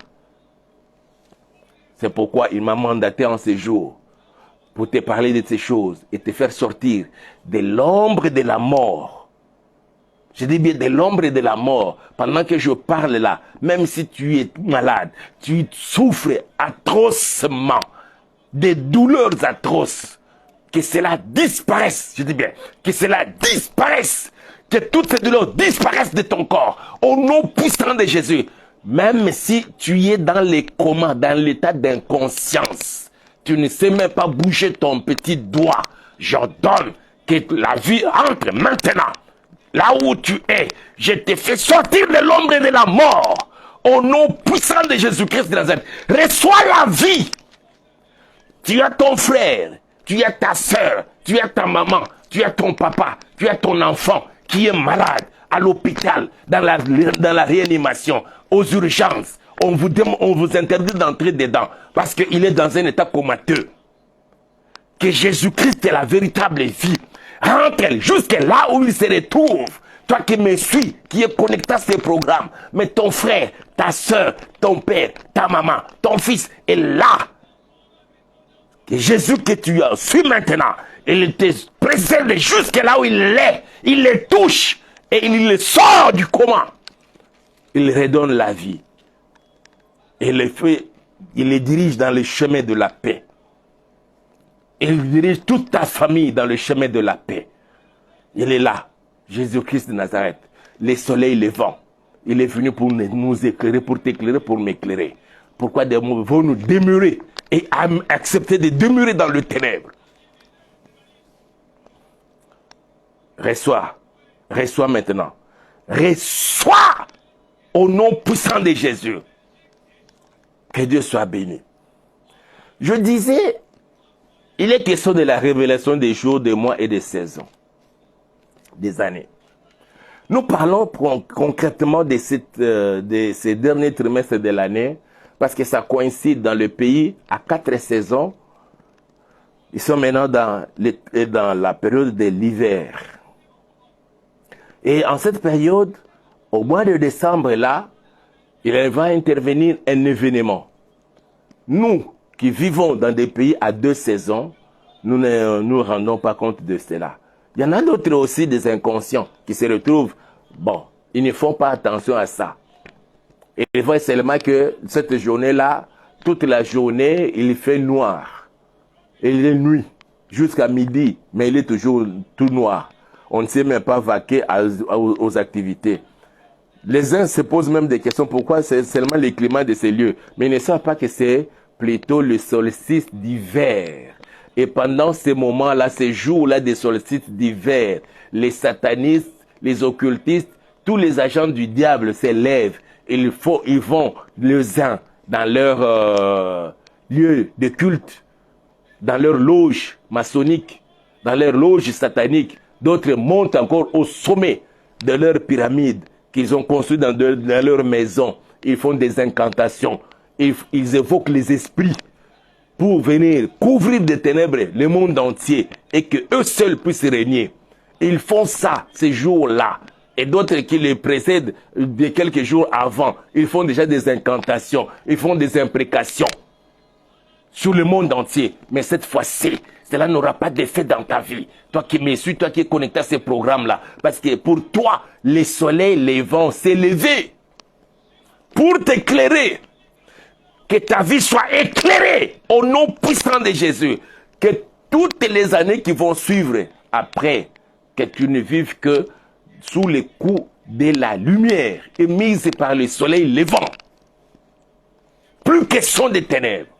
C'est pourquoi il m'a mandaté en ce jour pour te parler de ces choses et te faire sortir de l'ombre de la mort. Je dis bien de l'ombre de la mort. Pendant que je parle là, même si tu es malade, tu souffres atrocement, des douleurs atroces, que cela disparaisse. Je dis bien, que cela disparaisse. Que toutes ces douleurs disparaissent de ton corps. Au nom puissant de Jésus. Même si tu es dans les comas, dans l'état d'inconscience, tu ne sais même pas bouger ton petit doigt. J'ordonne que la vie entre maintenant. Là où tu es, je te fais sortir de l'ombre et de la mort. Au nom puissant de Jésus-Christ de Nazareth. Reçois la vie. Tu as ton frère, tu as ta soeur, tu as ta maman, tu as ton papa, tu as ton enfant qui est malade. à l'hôpital, dans la réanimation, aux urgences, on vous interdit d'entrer dedans parce qu'il est dans un état comateux. Que Jésus-Christ est la véritable vie. Rentre jusque là où il se retrouve. Toi qui me suis, qui est connecté à ces programmes, mais ton frère, ta soeur, ton père, ta maman, ton fils est là. Que Jésus que tu as su maintenant, il te préserve jusque là où il est. Il les touche et il les sort du coma. Il redonne la vie. Et il les dirige dans le chemin de la paix. Il dirige toute ta famille dans le chemin de la paix. Il est là, Jésus-Christ de Nazareth, les soleils, les vents. Il est venu pour nous éclairer, pour t'éclairer, pour m'éclairer. Pourquoi vont nous demeurer et accepter de demeurer dans le ténèbre? Reçois maintenant. Reçois au nom puissant de Jésus. Que Dieu soit béni. Je disais, il est question de la révélation des jours, des mois et des saisons, des années. Nous parlons concrètement de ces derniers trimestres de l'année, parce que ça coïncide dans le pays à 4 saisons. Ils sont maintenant dans la période de l'hiver. Et en cette période, au mois de décembre, là, il va intervenir un événement. Nous, qui vivons dans des pays à 2 saisons, nous ne nous rendons pas compte de cela. Il y en a d'autres aussi, des inconscients, qui se retrouvent, bon, ils ne font pas attention à ça. Et ils voient seulement que cette journée-là, toute la journée, il fait noir. Et il est nuit, jusqu'à midi, mais il est toujours tout noir. On ne sait même pas vaquer aux activités. Les uns se posent même des questions, pourquoi c'est seulement le climat de ces lieux. Mais ils ne savent pas que c'est plutôt le solstice d'hiver. Et pendant ces moments-là, ces jours-là des solstices d'hiver, les satanistes, les occultistes, tous les agents du diable s'élèvent. Ils vont les uns dans leur lieu de culte, dans leur loge maçonnique, dans leur loge satanique. D'autres montent encore au sommet de leur pyramide qu'ils ont construite dans leur maison. Ils font des incantations. Ils évoquent les esprits pour venir couvrir de ténèbres le monde entier et que eux seuls puissent régner. Ils font ça ces jours-là. Et d'autres qui les précèdent de quelques jours avant, ils font déjà des incantations, ils font des imprécations sur le monde entier. Mais cette fois-ci, cela n'aura pas d'effet dans ta vie. Toi qui me suis, toi qui es connecté à ces programmes-là. Parce que pour toi, les soleils, les vents s'est levé pour t'éclairer. Que ta vie soit éclairée au nom puissant de Jésus. Que toutes les années qui vont suivre après, que tu ne vives que sous les coups de la lumière émise par le soleil levant. Plus question de ténèbres.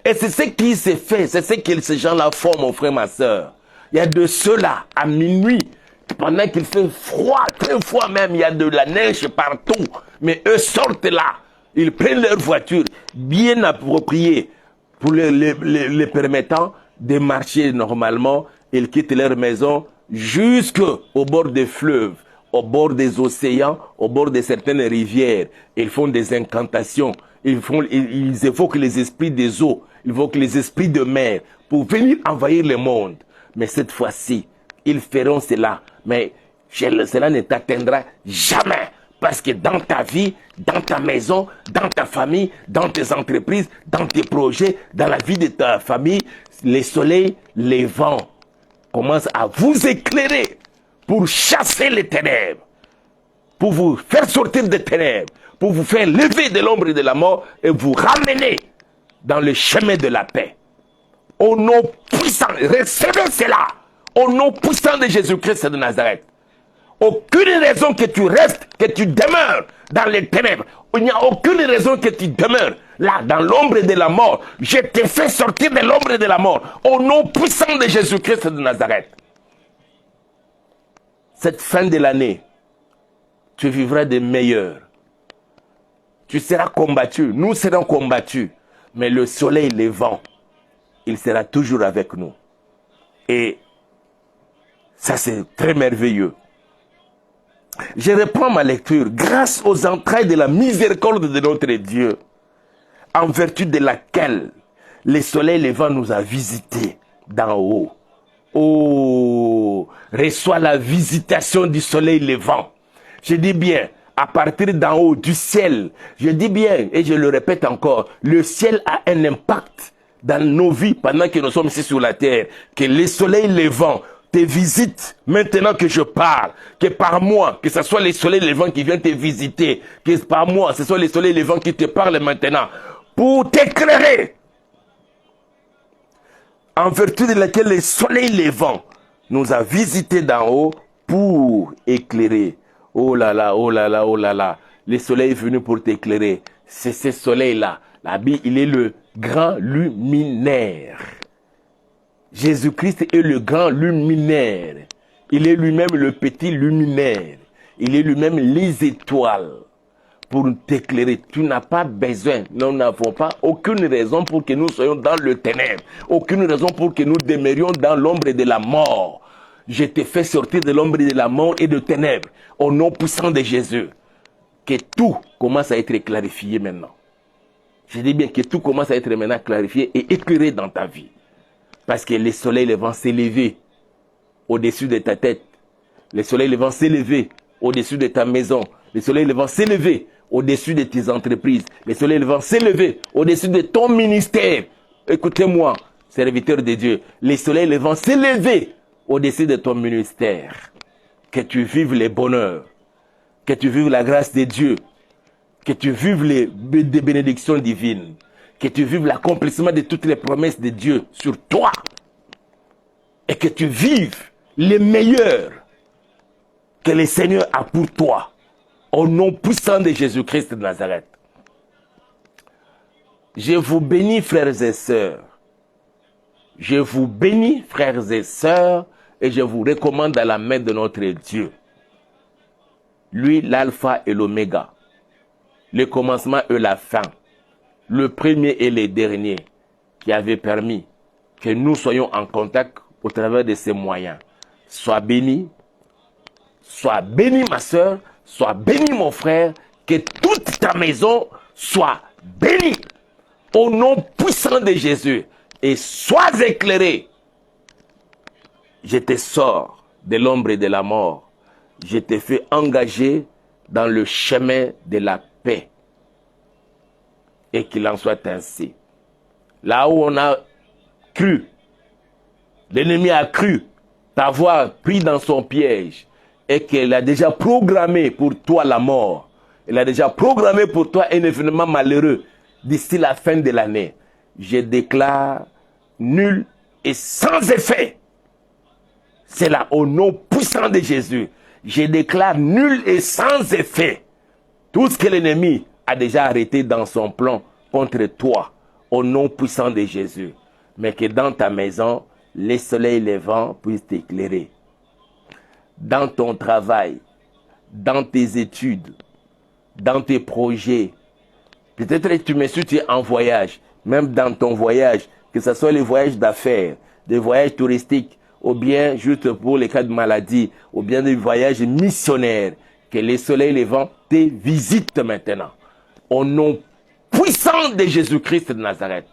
Et c'est ce qui s'est fait, c'est ce que ces gens-là font, mon frère, ma soeur. Il y a de ceux-là, à minuit, pendant qu'il fait froid, très froid même, il y a de la neige partout. Mais eux sortent là, ils prennent leur voiture bien appropriée pour les permettant de marcher normalement. Ils quittent leur maison jusqu'au bord des fleuves, au bord des océans, au bord de certaines rivières. Ils font des incantations. Ils évoquent les esprits des eaux, ils évoquent les esprits de mer pour venir envahir le monde. Mais cette fois-ci, ils feront cela. Mais cela ne t'atteindra jamais. Parce que dans ta vie, dans ta maison, dans ta famille, dans tes entreprises, dans tes projets, dans la vie de ta famille, les soleils, les vents commencent à vous éclairer pour chasser les ténèbres, pour vous faire sortir des ténèbres, pour vous faire lever de l'ombre et de la mort et vous ramener dans le chemin de la paix. Au nom puissant, recevez cela, au nom puissant de Jésus-Christ de Nazareth. Aucune raison que tu restes, que tu demeures dans les ténèbres. Il n'y a aucune raison que tu demeures là, dans l'ombre de la mort. Je t'ai fait sortir de l'ombre de la mort, au nom puissant de Jésus-Christ de Nazareth. Cette fin de l'année, tu vivras de meilleurs. Tu seras combattu, nous serons combattus. Mais le soleil, les vents, il sera toujours avec nous. Et ça, c'est très merveilleux. Je reprends ma lecture. Grâce aux entrailles de la miséricorde de notre Dieu, en vertu de laquelle le soleil levant nous a visités d'en haut. Oh, reçois la visitation du soleil levant. Je dis bien, à partir d'en haut, du ciel. Je dis bien, et je le répète encore, le ciel a un impact dans nos vies pendant que nous sommes ici sur la terre. Que le soleil levant te visite maintenant que je parle. Que par moi, que ce soit le soleil levant qui vient te visiter. Que par moi, ce soit le soleil levant qui te parle maintenant. Pour t'éclairer. En vertu de laquelle le soleil levant nous a visités d'en haut pour éclairer. Oh là là, oh là là, oh là là. Le soleil est venu pour t'éclairer. C'est ce soleil-là. La Bible, il est le grand luminaire. Jésus-Christ est le grand luminaire. Il est lui-même le petit luminaire. Il est lui-même les étoiles pour t'éclairer. Tu n'as pas besoin, nous n'avons pas aucune raison pour que nous soyons dans le ténèbre. Aucune raison pour que nous demeurions dans l'ombre de la mort. Je t'ai fait sortir de l'ombre de la mort et de ténèbres. Au nom puissant de Jésus. Que tout commence à être clarifié maintenant. Je dis bien que tout commence à être maintenant clarifié et éclairé dans ta vie. Parce que le soleil levant s'est levé au-dessus de ta tête. Le soleil levant s'est levé au-dessus de ta maison. Le soleil levant s'est levé au-dessus de tes entreprises. Le soleil levant s'est levé au-dessus de ton ministère. Écoutez-moi, serviteur de Dieu. Le soleil levant s'est levé au-dessus de ton ministère. Que tu vives les bonheurs. Que tu vives la grâce de Dieu. Que tu vives les bénédictions divines. Que tu vives l'accomplissement de toutes les promesses de Dieu sur toi. Et que tu vives les meilleurs que le Seigneur a pour toi. Au nom puissant de Jésus-Christ de Nazareth. Je vous bénis, frères et sœurs. Je vous bénis, frères et sœurs, et je vous recommande à la main de notre Dieu. Lui, l'alpha et l'oméga. Le commencement et la fin. Le premier et le dernier, qui avait permis que nous soyons en contact au travers de ces moyens. Sois béni ma sœur, sois béni mon frère, que toute ta maison soit bénie. Au nom puissant de Jésus, et sois éclairé. Je te sors de l'ombre et de la mort. Je te fais engager dans le chemin de la paix. Et qu'il en soit ainsi. Là où on a cru, l'ennemi a cru t'avoir pris dans son piège et qu'il a déjà programmé pour toi la mort. Il a déjà programmé pour toi un événement malheureux d'ici la fin de l'année. Je déclare nul et sans effet. C'est là au nom puissant de Jésus. Je déclare nul et sans effet. Tout ce que l'ennemi a déjà arrêté dans son plan contre toi, au nom puissant de Jésus. Mais que dans ta maison, les soleils levants puissent t'éclairer. Dans ton travail, dans tes études, dans tes projets. Peut-être que tu me suis, tu es en voyage. Même dans ton voyage, que ce soit les voyages d'affaires, des voyages touristiques, ou bien juste pour les cas de maladie, ou bien des voyages missionnaires. Que les soleils levants te visitent maintenant. Au nom puissant de Jésus-Christ de Nazareth.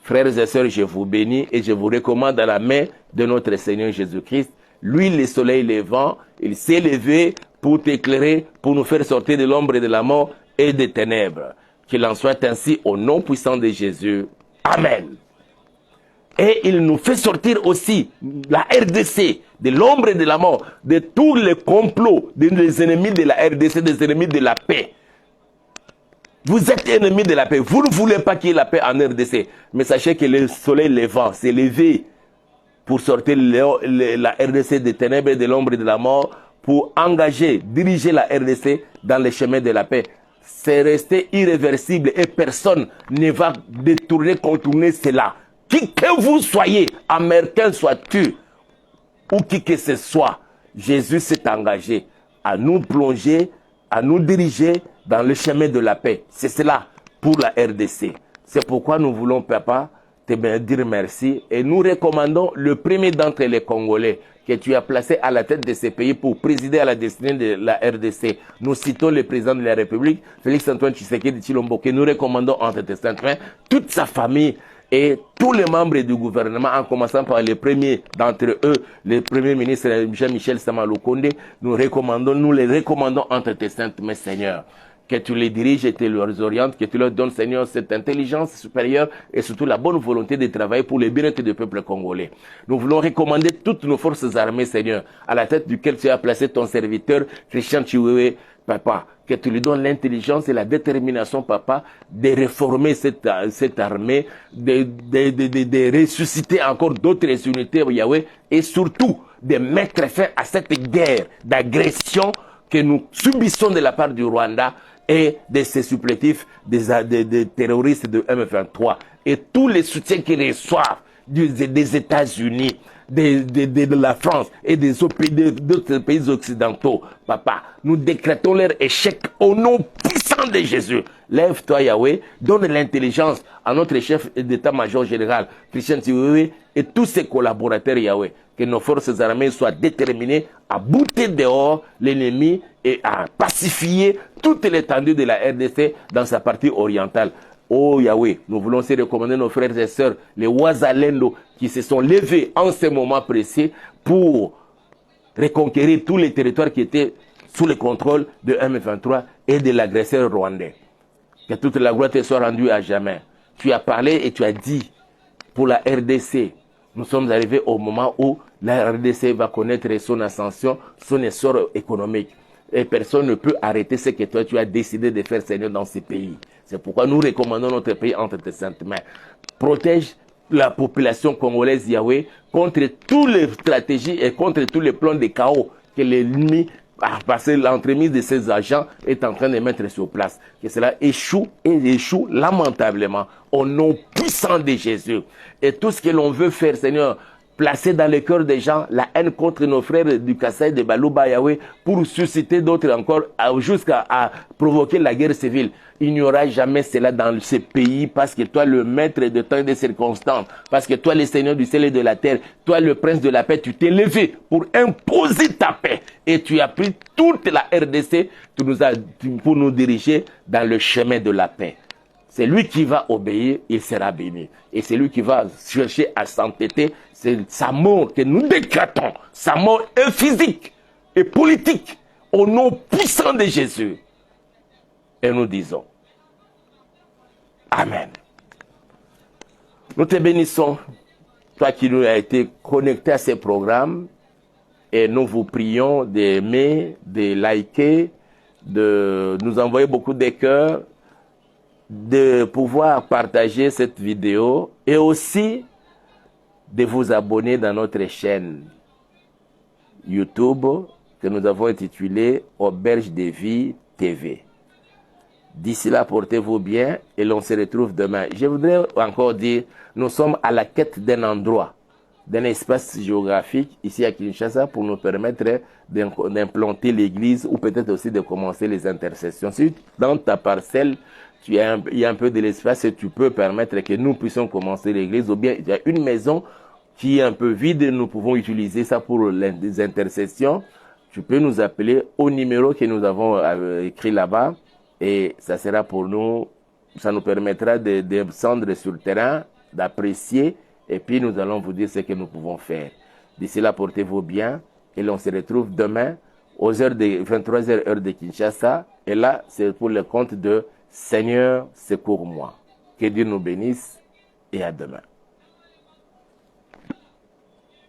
Frères et sœurs, je vous bénis et je vous recommande à la main de notre Seigneur Jésus-Christ. Lui, le soleil levant, il s'est levé pour t'éclairer, pour nous faire sortir de l'ombre et de la mort et des ténèbres. Qu'il en soit ainsi au nom puissant de Jésus. Amen. Et il nous fait sortir aussi la RDC, de l'ombre et de la mort, de tous les complots des ennemis de la RDC, des ennemis de la paix. Vous êtes ennemis de la paix. Vous ne voulez pas qu'il y ait la paix en RDC. Mais sachez que le soleil levant s'est levé pour sortir la RDC des ténèbres et de l'ombre et de la mort, pour engager, diriger la RDC dans les chemins de la paix. C'est resté irréversible et personne ne va détourner, contourner cela. Qui que vous soyez, américain sois-tu, ou qui que ce soit, Jésus s'est engagé à nous plonger, à nous diriger dans le chemin de la paix. C'est cela pour la RDC. C'est pourquoi nous voulons, Papa, te dire merci. Et nous recommandons le premier d'entre les Congolais que tu as placé à la tête de ces pays pour présider à la destinée de la RDC. Nous citons le président de la République, Félix-Antoine Tshisekedi Tshilombo, que nous recommandons entre tes saintes mains, toute sa famille et tous les membres du gouvernement, en commençant par les premiers d'entre eux, le premier ministre Jean-Michel Sama-Lukonde, nous les recommandons entre tes saintes mains, Seigneur. Que tu les diriges et tu les orientes, que tu leur donnes, Seigneur, cette intelligence supérieure et surtout la bonne volonté de travailler pour le bien-être du peuple congolais. Nous voulons recommander toutes nos forces armées, Seigneur, à la tête duquel tu as placé ton serviteur, Christian Chiwewe, Papa. Que tu lui donnes l'intelligence et la détermination, Papa, de réformer cette armée, de ressusciter encore d'autres unités, Yahweh, et surtout de mettre fin à cette guerre d'agression que nous subissons de la part du Rwanda et de ses supplétifs des terroristes de M23 et tous les soutiens qu'ils reçoivent des États-Unis, de la France et d'autres pays occidentaux. Papa, nous décrétons leur échec au nom puissant de Jésus. Lève-toi, Yahweh, donne l'intelligence à notre chef d'état-major général, Christian Tsiwewe, et tous ses collaborateurs, Yahweh. Que nos forces armées soient déterminées à bouter dehors l'ennemi et à pacifier toute l'étendue de la RDC dans sa partie orientale. Oh Yahweh, nous voulons aussi recommander nos frères et sœurs, les Wazalendo, qui se sont levés en ce moment précis pour reconquérir tous les territoires qui étaient sous le contrôle de M23 et de l'agresseur rwandais. Que toute la gloire te soit rendue à jamais. Tu as parlé et tu as dit pour la RDC, nous sommes arrivés au moment où la RDC va connaître son ascension, son essor économique. Et personne ne peut arrêter ce que toi tu as décidé de faire, Seigneur, dans ces pays. C'est pourquoi nous recommandons notre pays entre tes saintes mains. Protège la population congolaise, Yahweh, contre toutes les stratégies et contre tous les plans de chaos que l'ennemi, parce que l'entremise de ces agents est en train de mettre sur place. Que cela échoue et échoue lamentablement au nom puissant de Jésus. Et tout ce que l'on veut faire, Seigneur, placer dans le cœur des gens la haine contre nos frères du Kassai, de Balouba, Yahweh, pour susciter d'autres encore, jusqu'à provoquer la guerre civile. Il n'y aura jamais cela dans ce pays, parce que toi, le maître de temps et des circonstances, parce que toi, le Seigneur du ciel et de la terre, toi, le prince de la paix, tu t'es levé pour imposer ta paix. Et tu as pris toute la RDC pour nous diriger dans le chemin de la paix. C'est lui qui va obéir, il sera béni. Et c'est lui qui va chercher à s'entêter. C'est sa mort que nous décrétons. Sa mort est physique et politique au nom puissant de Jésus. Et nous disons Amen. Nous te bénissons, toi qui nous as été connecté à ces programmes. Et nous vous prions d'aimer, de liker, de nous envoyer beaucoup de cœurs, de pouvoir partager cette vidéo et aussi de vous abonner dans notre chaîne YouTube que nous avons intitulée Auberge de Vie TV. D'ici là, portez-vous bien et l'on se retrouve demain. Je voudrais encore dire, nous sommes à la quête d'un endroit, d'un espace géographique ici à Kinshasa pour nous permettre d'implanter l'église ou peut-être aussi de commencer les intercessions. Si dans ta parcelle, il y a un peu de l'espace et tu peux permettre que nous puissions commencer l'église, ou bien il y a une maison qui est un peu vide, nous pouvons utiliser ça pour les intercessions. Tu peux nous appeler au numéro que nous avons écrit là-bas et ça sera pour nous, ça nous permettra de descendre sur le terrain, d'apprécier et puis nous allons vous dire ce que nous pouvons faire. D'ici là, portez-vous bien et l'on se retrouve demain aux heures de 23h heure de Kinshasa et là, c'est pour le compte de Seigneur, secours-moi. Que Dieu nous bénisse et à demain.